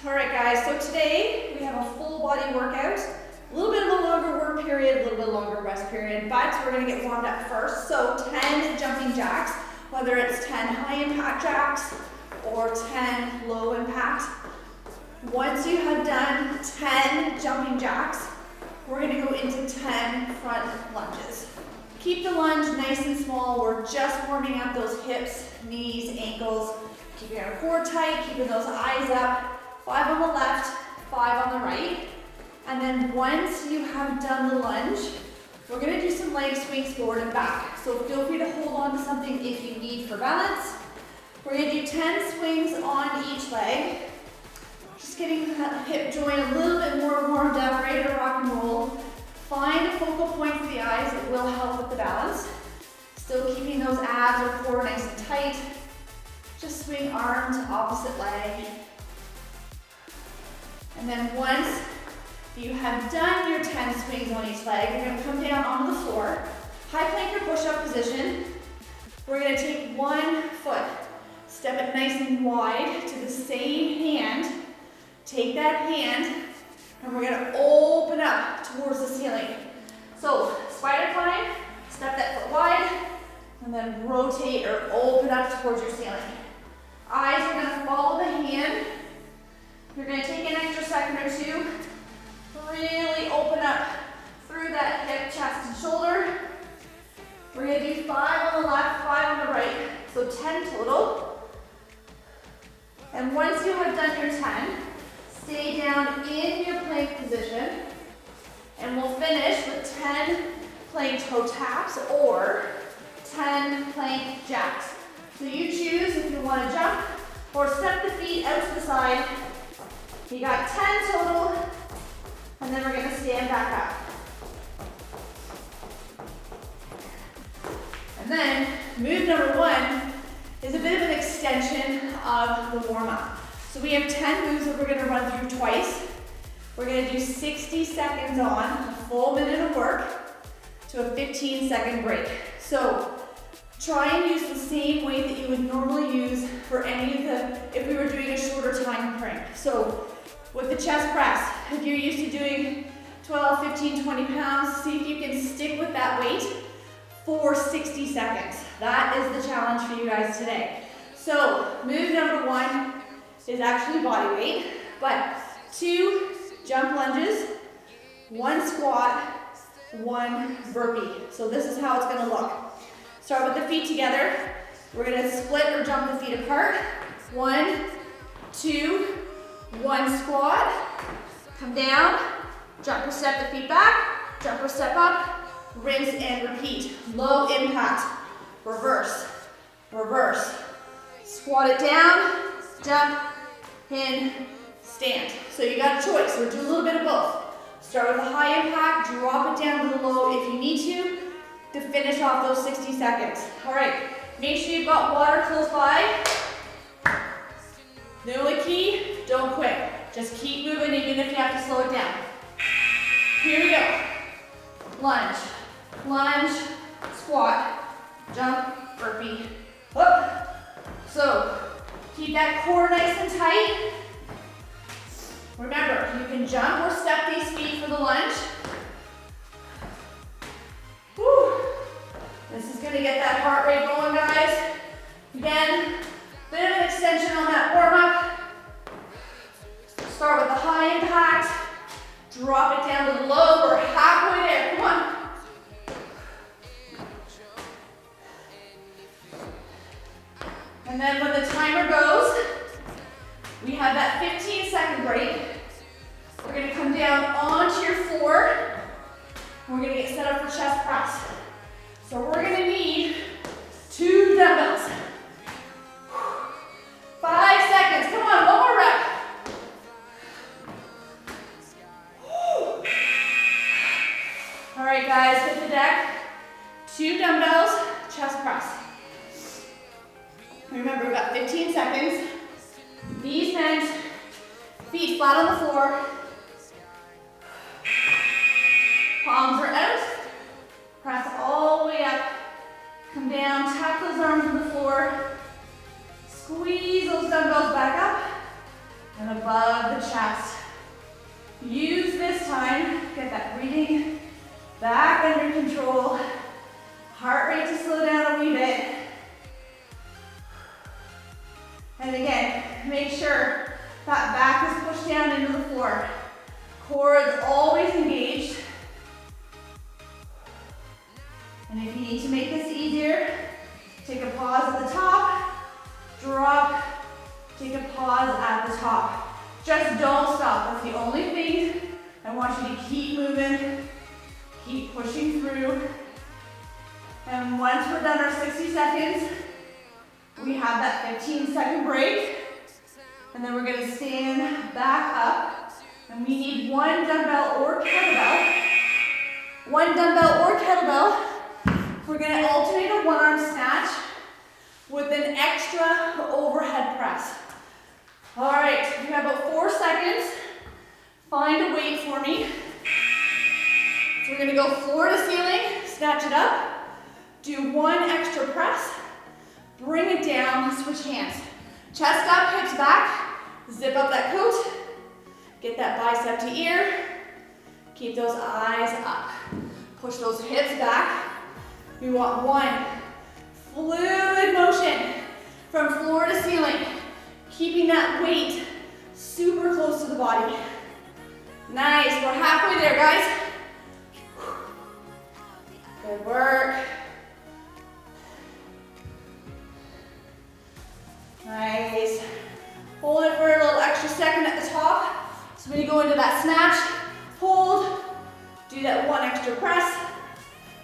All right, guys, so today we have a full body workout. A little bit of a longer work period, a little bit longer rest period, but we're gonna get warmed up first. So 10 jumping jacks, whether it's 10 high impact jacks or 10 low impact. Once you have done 10 jumping jacks, we're gonna go into 10 front lunges. Keep the lunge nice and small. We're just warming up those hips, knees, ankles, keeping our core tight, keeping those eyes up. 5 on the left, 5 on the right. And then once you have done the lunge, we're gonna do some leg swings forward and back. So feel free to hold on to something if you need for balance. We're gonna do 10 swings on each leg. Just getting that hip joint a little bit more warmed up, ready to rock and roll. Find a focal point for the eyes that will help with the balance. Still keeping those abs or core nice and tight. Just swing arm to opposite leg. And then once you have done your 10 swings on each leg, you're gonna come down onto the floor. High plank or push-up position. We're gonna take one foot, step it nice and wide to the same hand. Take that hand, and we're gonna open up towards the ceiling. So, spider climb, step that foot wide, and then rotate or open up towards your ceiling. Eyes are gonna follow the hand. You're gonna take an extra second or two. Really open up through that hip, chest, and shoulder. We're gonna do 5 on the left, 5 on the right, so 10 total. And once you have done your 10, stay down in your plank position, and we'll finish with 10 plank toe taps or 10 plank jacks. So you choose if you want to jump or step the feet out to the side. You got 10 total, and then we're going to stand back up. And then move number 1 is a bit of an extension of the warm-up. So we have 10 moves that we're going to run through twice. We're going to do 60 seconds on, a full minute of work, to a 15-second break. So try and use the same weight that you would normally use for any of the, if we were doing a shorter time frame. So with the chest press, if you're used to doing 12, 15, 20 pounds, see if you can stick with that weight for 60 seconds. That is the challenge for you guys today. So move number 1 is actually body weight, but 2 jump lunges, 1 squat, 1 burpee. So this is how it's gonna look. Start with the feet together. We're gonna split or jump the feet apart. 1, 2, 1 squat, come down, jump or step the feet back, jump or step up, rinse and repeat. Low impact, reverse, reverse. Squat it down, jump, in, stand. So you got a choice, so do a little bit of both. Start with a high impact, drop it down to the low if you need to finish off those 60 seconds. All right, make sure you've got water close by. The only key, don't quit. Just keep moving even if you have to slow it down. Here we go. Lunge, lunge, squat, jump, burpee, up. So keep that core nice and tight. Remember, you can jump or step these feet for the lunge. Whew. This is gonna get that heart rate going, guys. Again, bit of an extension on that warm up. Start with the high impact. Drop it down to the low. We're halfway there, come on. And then when the timer goes, we have that 15-second break. We're gonna come down onto your floor. We're gonna get set up for chest press. So we're gonna need 2 dumbbells. 5 seconds, come on, 1 more rep. All right, guys, hit the deck. 2 dumbbells, chest press. Remember, we've got 15 seconds. Knees bent, feet flat on the floor. Palms are out. Press all the way up. Come down, tap those arms on the floor. Squeeze those dumbbells back up. and above the chest. Use this time, get that breathing back under control. Heart rate to slow down a wee bit. And again, make sure that back is pushed down into the floor. Core is always engaged. And if you need to make this easier, take a pause at the top, drop, take a pause at the top. Just don't stop. That's the only thing. I want you to keep moving, keep pushing through. And once we're done our 60 seconds, we have that 15-second break. And then we're going to stand back up. And we need one dumbbell or kettlebell. One dumbbell or kettlebell. We're going to alternate a one-arm snatch with an extra overhead press. All right, we have about 4 seconds. Find a weight for me. So we're going to go floor to ceiling, snatch it up. Do one extra press. Bring it down, switch hands. Chest up, hips back. Zip up that coat. Get that bicep to ear. Keep those eyes up. Push those hips back. We want one fluid motion from floor to ceiling. Keeping that weight super close to the body. Nice, we're halfway there, guys. Good work. Nice. Hold it for a little extra second at the top. So when you go into that snatch, hold, do that one extra press,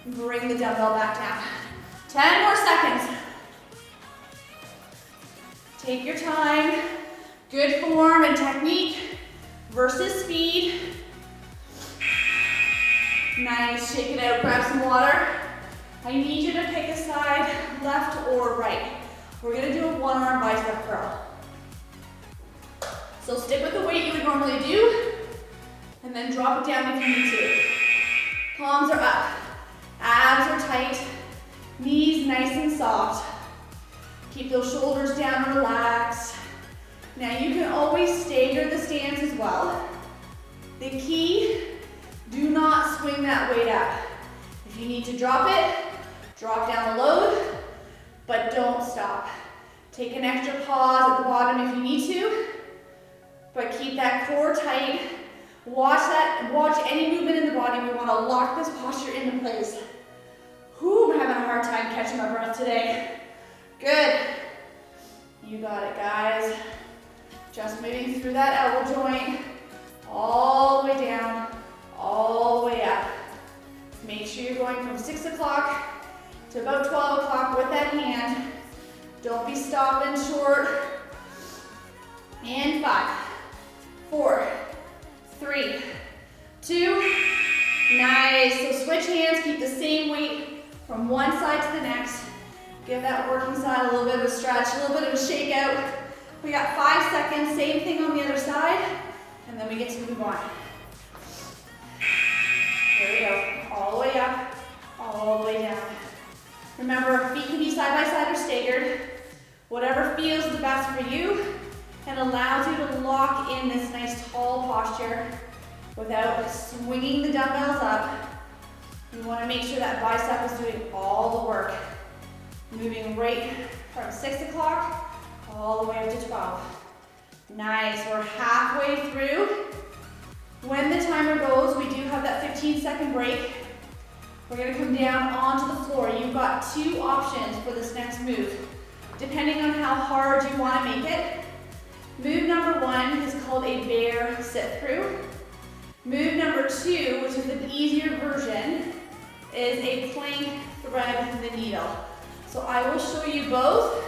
bring the dumbbell back down. 10 more seconds. Take your time. Good form and technique versus speed. Nice, shake it out, grab some water. I need you to pick a side, left or right. We're gonna do a one-arm bicep curl. So stick with the weight you would normally do, and then drop it down if you need to. Palms are up, abs are tight, knees nice and soft. Keep those shoulders down, relaxed. Now you can always stagger the stance as well. The key, do not swing that weight up. If you need to drop it, drop down the load, but don't stop. Take an extra pause at the bottom if you need to, but keep that core tight. Watch any movement in the body. We want to lock this posture into place. Whew, I'm having a hard time catching my breath today. Good. You got it, guys. Just moving through that elbow joint, all the way down, all the way up. Make sure you're going from 6 o'clock to about 12 o'clock with that hand. Don't be stopping short. And 5, 4, 3, 2. Nice. So switch hands, keep the same weight from one side to the next. Give that working side a little bit of a stretch, a little bit of a shake out. We got 5 seconds, same thing on the other side, and then we get to move on. There we go, all the way up, all the way down. Remember, feet can be side by side or staggered. Whatever feels the best for you and allows you to lock in this nice tall posture without swinging the dumbbells up. You want to make sure that bicep is doing all the work. Moving right from 6 o'clock all the way up to 12. Nice, we're halfway through. When the timer goes, we do have that 15-second break. We're gonna come down onto the floor. You've got 2 options for this next move, depending on how hard you wanna make it. Move number 1 is called a bear sit through. Move number 2, which is an easier version, is a plank thread the needle. So I will show you both.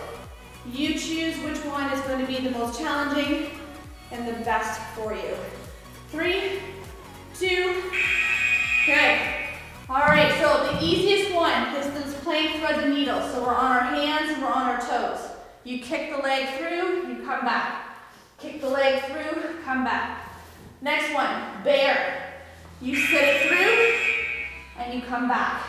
You choose which one is going to be the most challenging and the best for you. 3, 2, okay. All right, so the easiest one is this plank thread the needle. So we're on our hands and we're on our toes. You kick the leg through, you come back. Kick the leg through, come back. Next one, bear. You sit it through and you come back,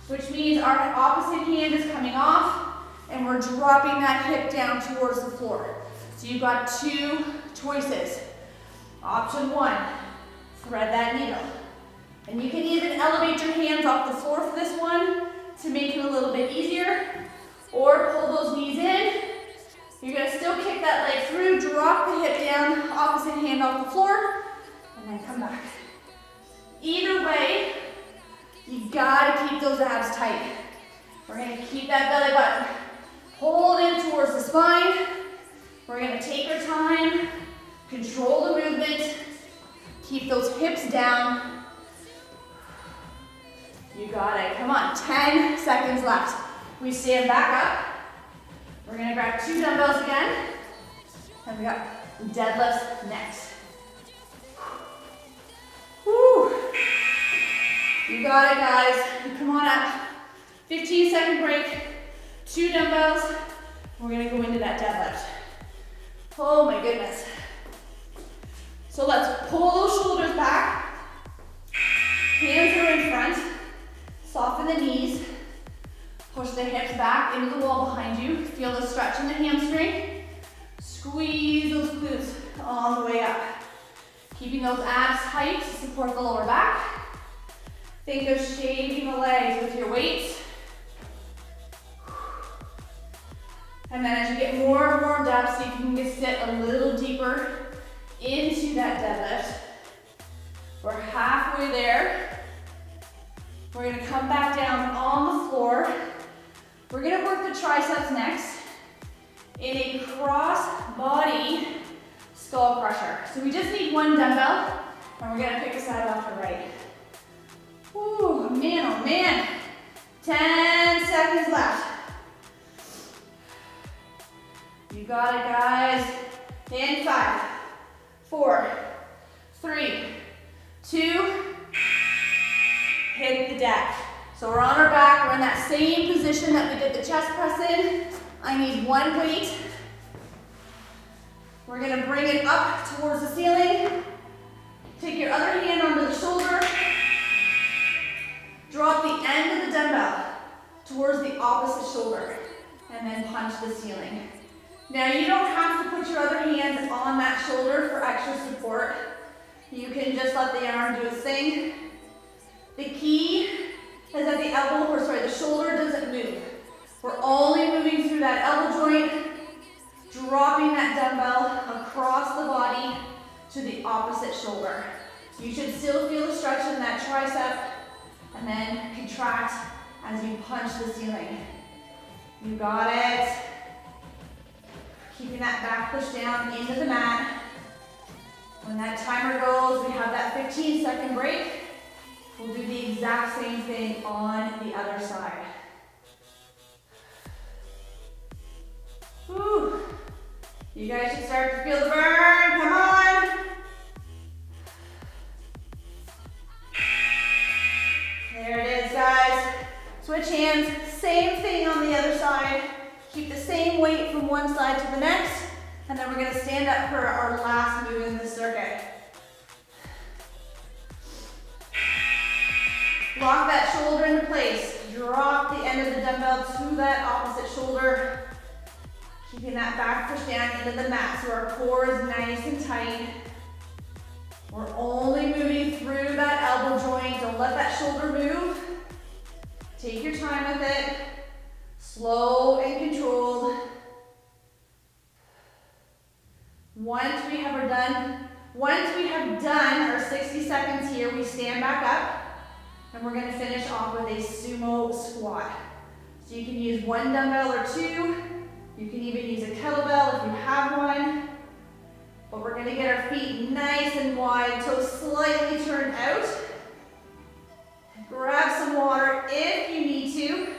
which means our opposite hand is coming off and we're dropping that hip down towards the floor. So you've got two choices. Option one, thread that needle. And you can even elevate your hands off the floor for this one to make it a little bit easier, or pull those knees in. You're gonna still kick that leg through, drop the hip down, opposite hand off the floor, and then come back. Either way, you gotta keep those abs tight. We're gonna keep that belly button pulled in towards the spine. We're gonna take our time, control the movement, keep those hips down. You got it, come on, 10 seconds left. We stand back up. We're gonna grab two dumbbells again, and we got deadlifts next. Woo. You got it, guys. Come on up. 15-second break, two dumbbells. We're gonna go into that deadlift. Oh my goodness. So let's pull those shoulders back. Hands are in front. Soften the knees. Push the hips back into the wall behind you. Feel the stretch in the hamstring. Squeeze those glutes all the way up. Keeping those abs tight to support the lower back. Think of shaping the legs with your weights. And then as you get more warmed up, so you can just sit a little deeper into that deadlift. We're halfway there. We're gonna come back down on the floor. We're gonna work the triceps next in a cross body skull crusher. So we just need one dumbbell, and we're gonna pick a side left or right. Ooh, man, oh man. 10 seconds left. You got it, guys. In 5, 4, 3, 2, hit the deck. So we're on our back, we're in that same position that we did the chest press in. I need one weight. We're gonna bring it up towards the ceiling. Take your other hand onto the shoulder. Drop the end of the dumbbell towards the opposite shoulder, and then punch the ceiling. Now you don't have to put your other hand on that shoulder for extra support. You can just let the arm do its thing. The key is that the shoulder doesn't move. We're only moving through that elbow joint, dropping that dumbbell across the body to the opposite shoulder. You should still feel the stretch in that tricep, and then contract as you punch the ceiling. You got it. Keeping that back push down into the mat. When that timer goes, we have that 15-second break. We'll do the exact same thing on the other side. Whew. You guys should start to feel the burn. Come on. There it is, guys. Switch hands. Same thing on the other side. Keep the same weight from one side to the next, and then we're going to stand up for our last move in the circuit. Lock that shoulder into place. Drop the end of the dumbbell to that opposite shoulder. Keeping that back push down into the mat so our core is nice and tight. We're only moving through that elbow joint. Don't let that shoulder move. Take your time with it. Slow and controlled. Once we have done our 60 seconds here, we stand back up, and we're going to finish off with a sumo squat. So you can use one dumbbell or two. You can even use a kettlebell if you have one. But we're going to get our feet nice and wide, toes slightly turned out. Grab some water if you need to.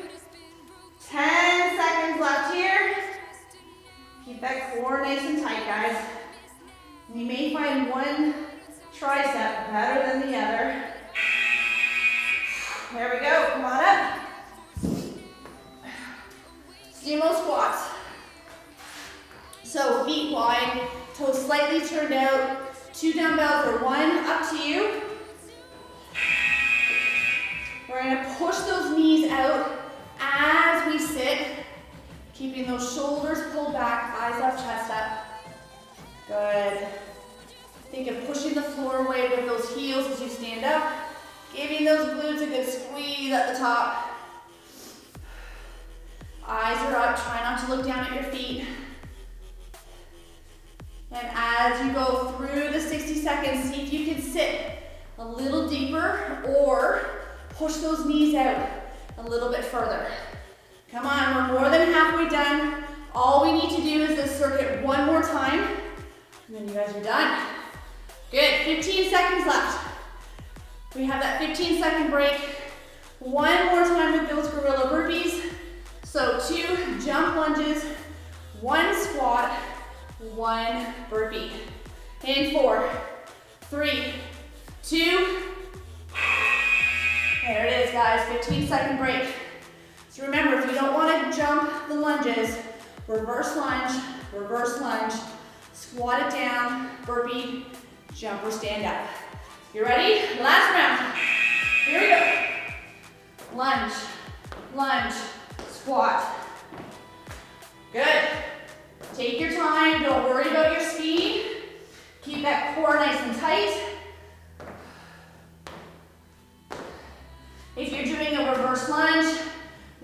10 seconds left here. Keep that core nice and tight, guys. You may find one tricep better than the other. There we go, come on up. Sumo squats. So feet wide, toes slightly turned out, two dumbbells or one, up to you. We're gonna push those knees out as we sit, keeping those shoulders pulled back, eyes up, chest up. Good. Think of pushing the floor away with those heels as you stand up, giving those glutes a good squeeze at the top. Eyes are up, try not to look down at your feet. And as you go through the 60 seconds, see if you can sit a little deeper or push those knees out a little bit further. Come on, we're more than halfway done. All we need to do is this circuit one more time, and then you guys are done. Good, 15 seconds left. We have that 15-second break. One more time with those gorilla burpees. So 2 jump lunges, 1 squat, 1 burpee. In 4, 3, 2. There it is, guys, 15-second break. So remember, if you don't want to jump the lunges, reverse lunge, squat it down, burpee, jump or stand up. You ready? Last round. Here we go. Lunge, lunge, squat. Good. Take your time, don't worry about your speed. Keep that core nice and tight. If you're doing a reverse lunge,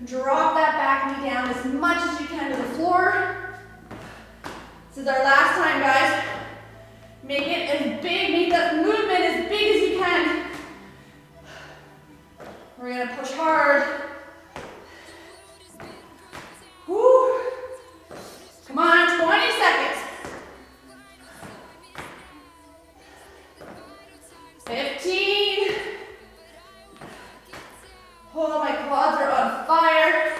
drop that back knee down as much as you can to the floor. This is our last time, guys. Make it as big, make that movement as big as you can. We're gonna push hard. Woo. Come on, 20 seconds. 15. Oh, my quads are on fire.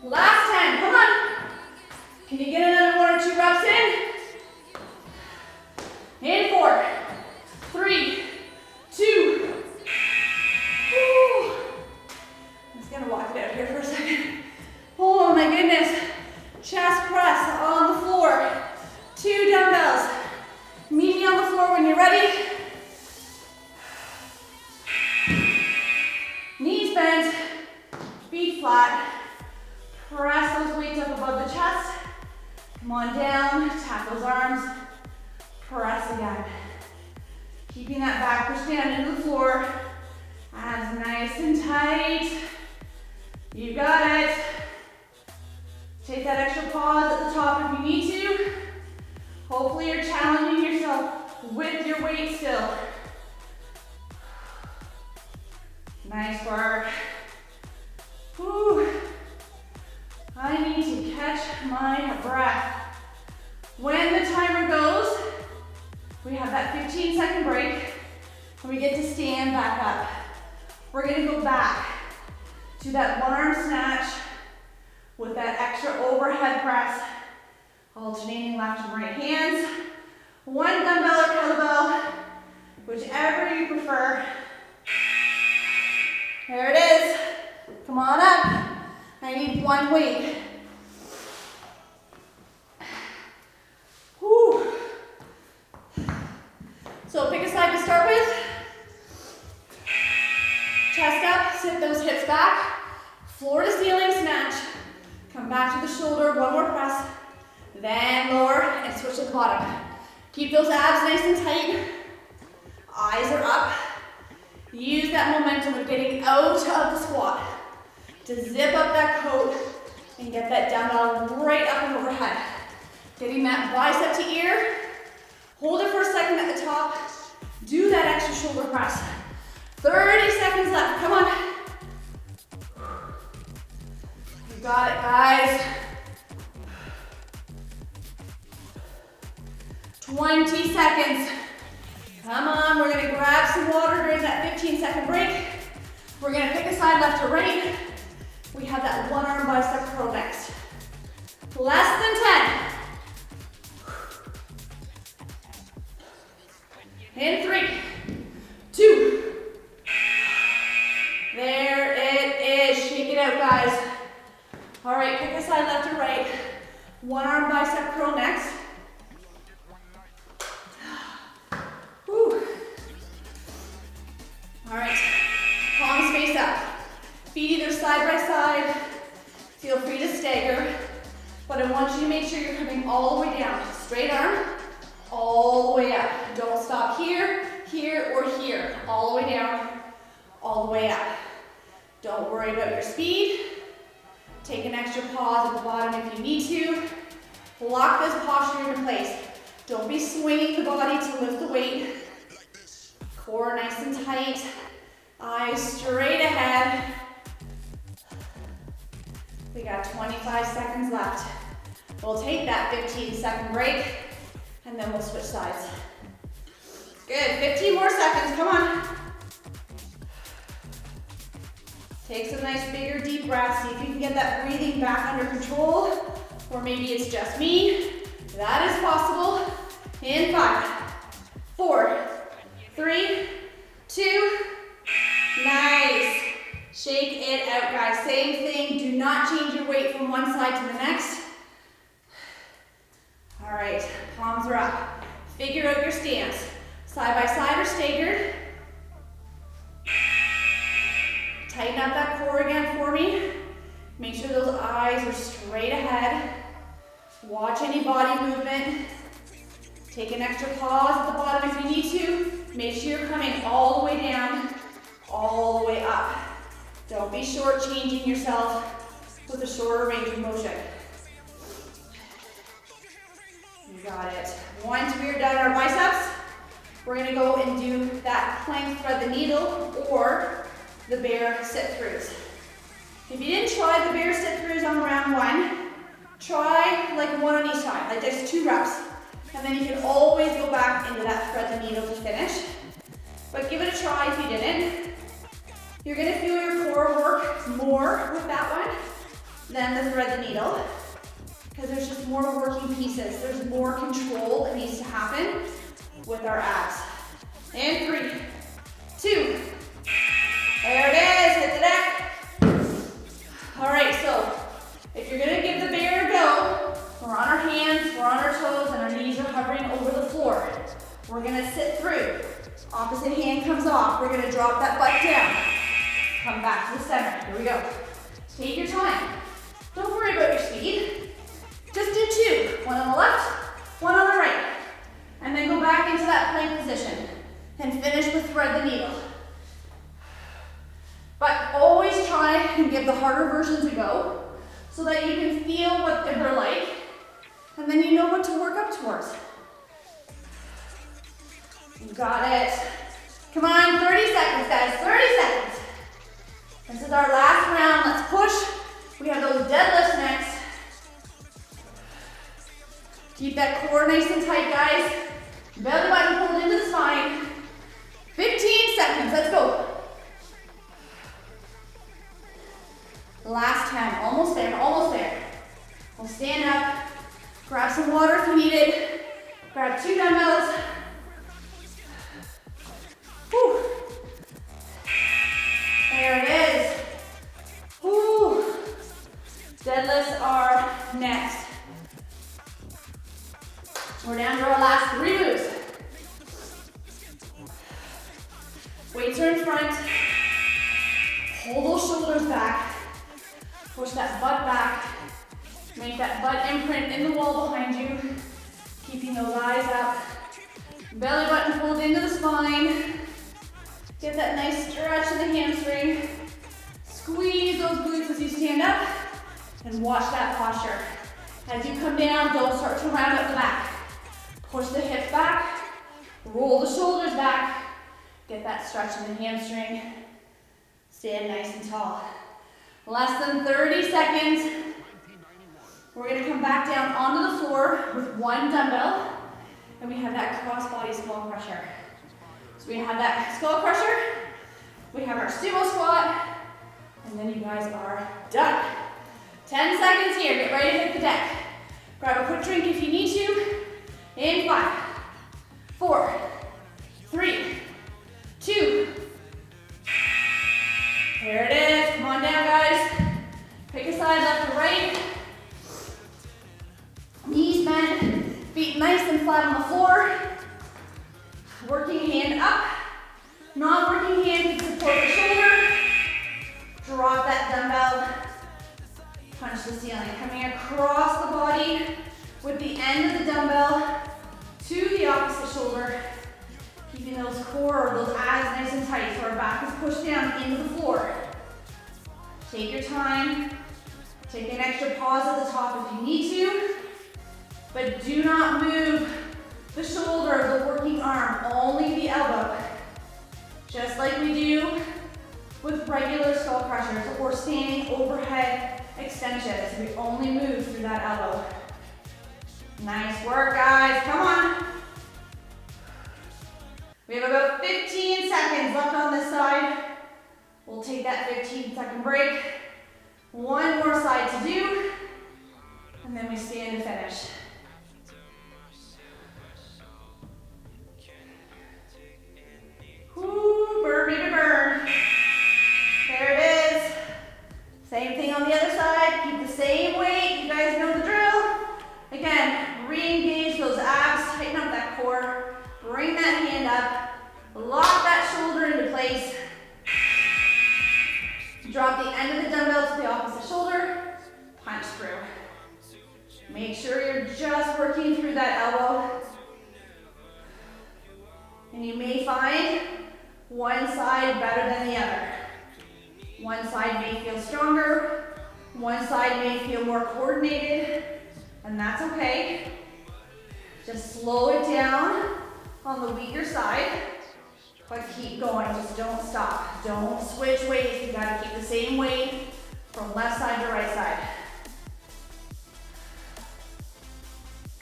Last 10, come on. Can you get another 1 or 2 reps in? In 4, 3, 2. Woo. I'm just gonna walk it out here for a second. Oh my goodness. Chest press on the floor. 2 dumbbells. Meet me on the floor when you're ready. Knees bent, feet flat. Press those weights up above the chest. Come on down, tap those arms. Press again. Keeping that back push down into the floor. Abs nice and tight. You got it. Take that extra pause at the top if you need to. Hopefully you're challenging yourself with your weight still. Nice work. Whew. I need to catch my breath. When the timer goes, we have that 15-second break, and we get to stand back up. We're gonna go back to that one-arm snatch with that extra overhead press, alternating left and right hands. 1 dumbbell or kettlebell, whichever you prefer. There it is. Come on up. I need 1 weight. Whew. So pick a side to start with. Chest up, sit those hips back. Floor to ceiling snatch. Come back to the shoulder, 1 more press. Then lower and switch to the bottom. Keep those abs nice and tight. Eyes are up. Use that momentum of getting out of the squat to zip up that coat and get that dumbbell right up and overhead. Getting that bicep to ear. Hold it for a second at the top. Do that extra shoulder press. 30 seconds left, come on. You got it, guys. 20 seconds. Come on, we're gonna grab some water during that 15-second break. We're gonna pick a side left or right. We have that 1-arm bicep curl next. Less than 10. In 3, 2. There it is, shake it out, guys. All right, pick a side left or right. 1-arm bicep curl next. All right, palms face up. Feet either side by side. Feel free to stagger, but I want you to make sure you're coming all the way down. Straight arm, all the way up. Don't stop here, here, or here. All the way down, all the way up. Don't worry about your speed. Take an extra pause at the bottom if you need to. Lock this posture into place. Don't be swinging the body to lift the weight. Core nice and tight. Eyes straight ahead. We got 25 seconds left. We'll take that 15-second break, and then we'll switch sides. Good, 15 more seconds, come on. Take some nice bigger deep breaths. See if you can get that breathing back under control, or maybe it's just me. That is possible. In 5, 4, 3, 2, nice. Shake it out, guys. Same thing, do not change your weight from one side to the next. All right, palms are up. Figure out your stance. Side by side or staggered. Tighten up that core again for me. Make sure those eyes are straight ahead. Watch any body movement. Take an extra pause at the bottom if you need to. Make sure you're coming all the way down, all the way up. Don't be shortchanging yourself with a shorter range of motion. You got it. Once we're done our biceps, we're gonna go and do that plank thread the needle or the bear sit-throughs. If you didn't try the bear sit-throughs on round 1, try like 1 on each time, like just 2 reps. And then you can always go back into that thread the needle to finish. But give it a try if you didn't. You're gonna feel your core work more with that one than the thread the needle, because there's just more working pieces. There's more control that needs to happen with our abs. And 3, 2, there it is, hit the deck. All right, so if you're gonna give the bear a go, we're on our hands, we're on our toes, and our knees are hovering over the floor. We're gonna sit through. Opposite hand comes off. We're gonna drop that butt down. Come back to the center. Here we go. Take your time. Don't worry about your speed. Just do 2. One on the left, one on the right. And then go back into that plank position and finish with thread the needle. But always try and give the harder versions a go so that you can feel what they're like, and then you know what to work up towards. You got it. Come on, 30 seconds, guys, 30 seconds. This is our last round, let's push. We have those deadlifts next. Keep that core nice and tight, guys. Belly button pulled into the spine. 15 seconds, let's go. Last 10, almost there, almost there. We'll stand up, grab some water if you need it. Grab 2 dumbbells. Whew. There it is. Whew. Deadlifts are next. We're down to our last 3 moves. Weights are in front. Pull those shoulders back. Push that butt back. Make that butt imprint in the wall behind you. Keeping those eyes up. Belly button pulled into the spine. Get that nice stretch in the hamstring. Squeeze those glutes as you stand up. And watch that posture. As you come down, don't start to round up the back. Push the hips back. Roll the shoulders back. Get that stretch in the hamstring. Stand nice and tall. Less than 30 seconds. We're gonna come back down onto the floor with 1 dumbbell. And we have that cross-body skull crusher. So we have that skull crusher. We have our sumo squat. And then you guys are done. 10 seconds here, get ready to hit the deck. Grab a quick drink if you need to. In 5, 4, 3, 2. There it is, come on down guys. Pick a side, left or right. Knees bent, feet nice and flat on the floor. Working hand up. Non-working hand can support the shoulder. Drop that dumbbell. Punch the ceiling. Coming across the body with the end of the dumbbell to the opposite shoulder, keeping those core or those abs nice and tight so our back is pushed down into the floor. Take your time. Take an extra pause at the top if you need to, but do not move the shoulder, the working arm, only the elbow. Just like we do with regular skull crushers or standing overhead extensions. We only move through that elbow. Nice work, guys. Come on. We have about 15 seconds left on this side. We'll take that 15-second break. One more side to do, and then we stand and finish. Whoo, burn, baby, burn. There it is. Same thing on the other side. Keep the same weight. You guys know the drill. Again, re-engage those abs, tighten up that core, bring that hand up, lock that shoulder into place. Drop the end of the dumbbell to the opposite shoulder, punch through. Make sure you're just working through that elbow. And you may find one side better than the other. One side may feel stronger, one side may feel more coordinated, and that's okay. Just slow it down on the weaker side. But keep going, just don't stop. Don't switch weights, you gotta keep the same weight from left side to right side.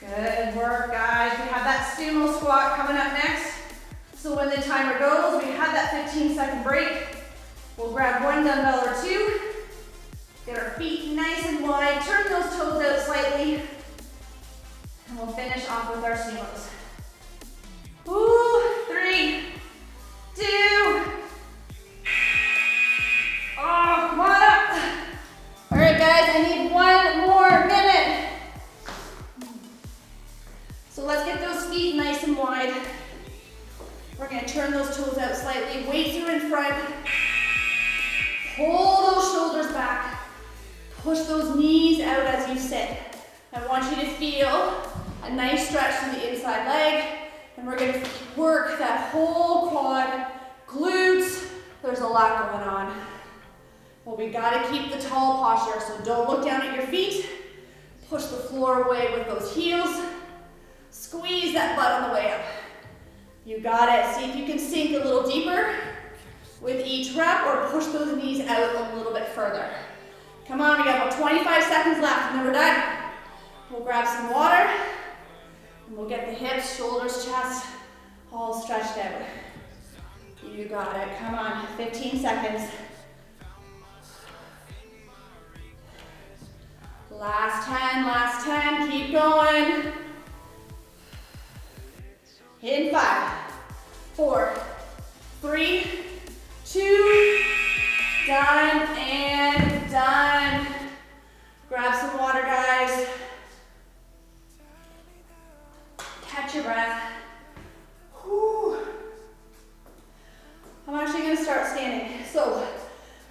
Good work, guys. We have that sumo squat coming up next. So when the timer goes, we have that 15-second break. We'll grab one dumbbell or two, get our feet nice and wide, turn those toes out slightly, and we'll finish off with our sumos. Woo, 3, 2, oh, come on up. All right, guys, I need 1 more minute. So let's get those feet nice and wide. We're gonna turn those toes out slightly, weights are in front. Pull those shoulders back. Push those knees out as you sit. I want you to feel a nice stretch through the inside leg. And we're gonna work that whole quad, glutes. There's a lot going on. Well, we gotta keep the tall posture, so don't look down at your feet. Push the floor away with those heels. Squeeze that butt on the way up. You got it. See if you can sink a little deeper with each rep or push those knees out a little bit further. Come on, we got about 25 seconds left and then we're done. We'll grab some water and we'll get the hips, shoulders, chest all stretched out. You got it. Come on, 15 seconds. Last 10, keep going. In 5, 4, 3, 2, done and done. Grab some water, guys. Catch your breath. Whew. I'm actually gonna start standing. So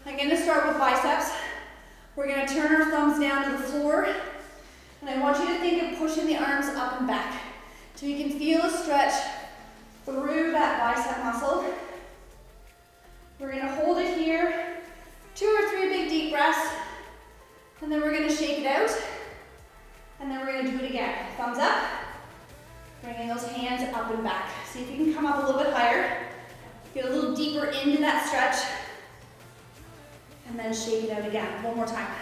I'm gonna start with biceps. We're gonna turn our thumbs down to the floor. And I want you to think of pushing the arms up and back. So you can feel a stretch through that bicep muscle. We're gonna hold it here, 2 or 3 big deep breaths, and then we're gonna shake it out, and then we're gonna do it again. Thumbs up, bringing those hands up and back. See if you can come up a little bit higher, get a little deeper into that stretch, and then shake it out again. One more time.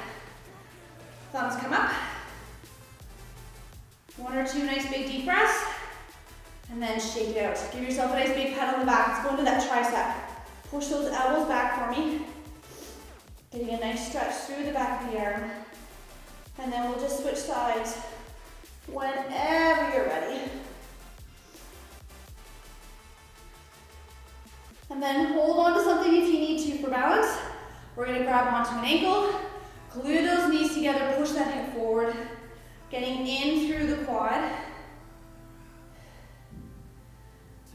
Thumbs come up. 1 or 2 nice big deep breaths, and then shake it out. Give yourself a nice big pat on the back. Let's go into that tricep. Push those elbows back for me. Getting a nice stretch through the back of the arm. And then we'll just switch sides whenever you're ready. And then hold on to something if you need to for balance. We're gonna grab onto an ankle, glue those knees together, push that hip forward. Getting in through the quad.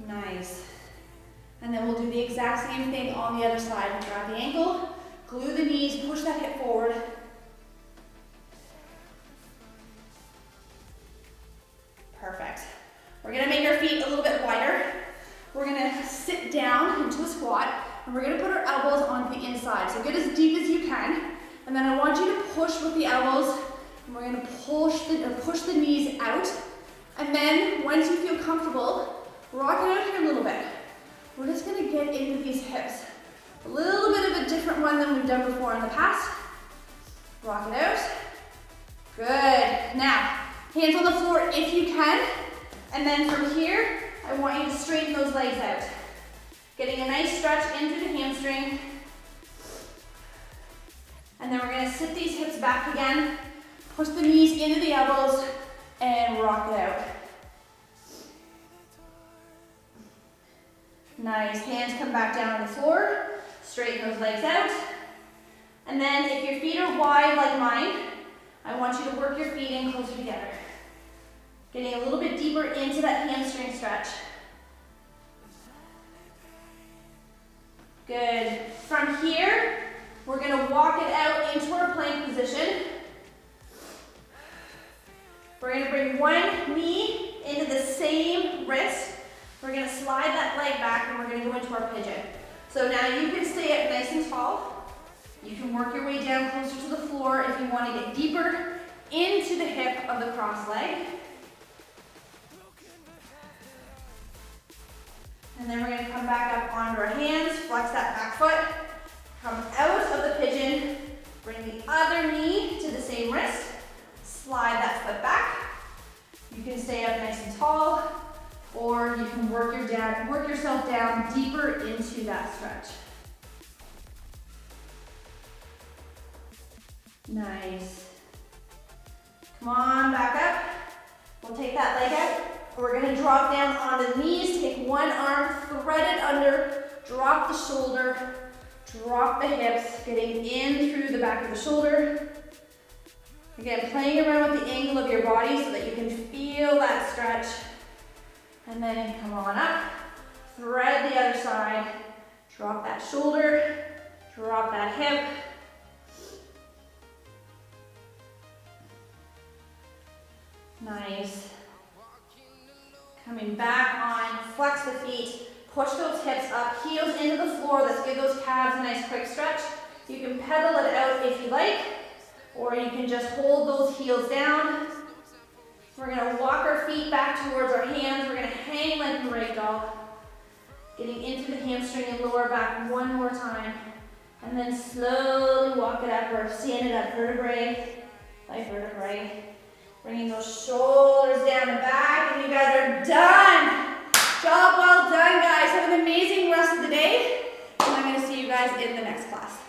Nice. And then we'll do the exact same thing on the other side. Grab the ankle, glue the knees, push that hip forward. Perfect. We're gonna make And we're gonna put our elbows onto the inside. So get as deep as you can. And then I want you to push with the elbows. And we're gonna push the knees out. And then once you feel comfortable, rock it out here a little bit. We're just gonna get into these hips. A little bit of a different one than we've done before in the past. Rock it out. Good. Now, hands on the floor if you can. And then from here, I want you to straighten those legs out. Getting a nice stretch into the hamstring. And then we're gonna sit these hips back again. Push the knees into the elbows and rock it out. Nice. Hands come back down on the floor. Straighten those legs out. And then if your feet are wide like mine, I want you to work your feet in closer together. Getting a little bit deeper into that hamstring stretch. Good. From here, we're gonna walk it out into our plank position. We're gonna bring one knee into the same wrist. We're gonna slide that leg back and we're gonna go into our pigeon. So now you can stay up nice and tall. You can work your way down closer to the floor if you want to get deeper into the hip of the cross leg. And then we're going to come back up onto our hands, flex that back foot, come out of the pigeon, bring the other knee to the same wrist, slide that foot back. You can stay up nice and tall, or you can work yourself down deeper into that stretch. Nice. Come on, back up. We'll take that leg out. We're gonna drop down on the knees, take one arm, thread it under, drop the shoulder, drop the hips, getting in through the back of the shoulder. Again, playing around with the angle of your body so that you can feel that stretch. And then come on up, thread the other side, drop that shoulder, drop that hip. Nice. Coming back on, flex the feet, push those hips up, heels into the floor. Let's give those calves a nice quick stretch. You can pedal it out if you like, or you can just hold those heels down. We're gonna walk our feet back towards our hands. We're gonna hang like a ragdoll. Getting into the hamstring and lower back one more time. And then slowly walk it up or stand it up vertebrae by vertebrae. Bringing those shoulders down and back, and you guys are done. Job well done, guys. Have an amazing rest of the day, and I'm gonna see you guys in the next class.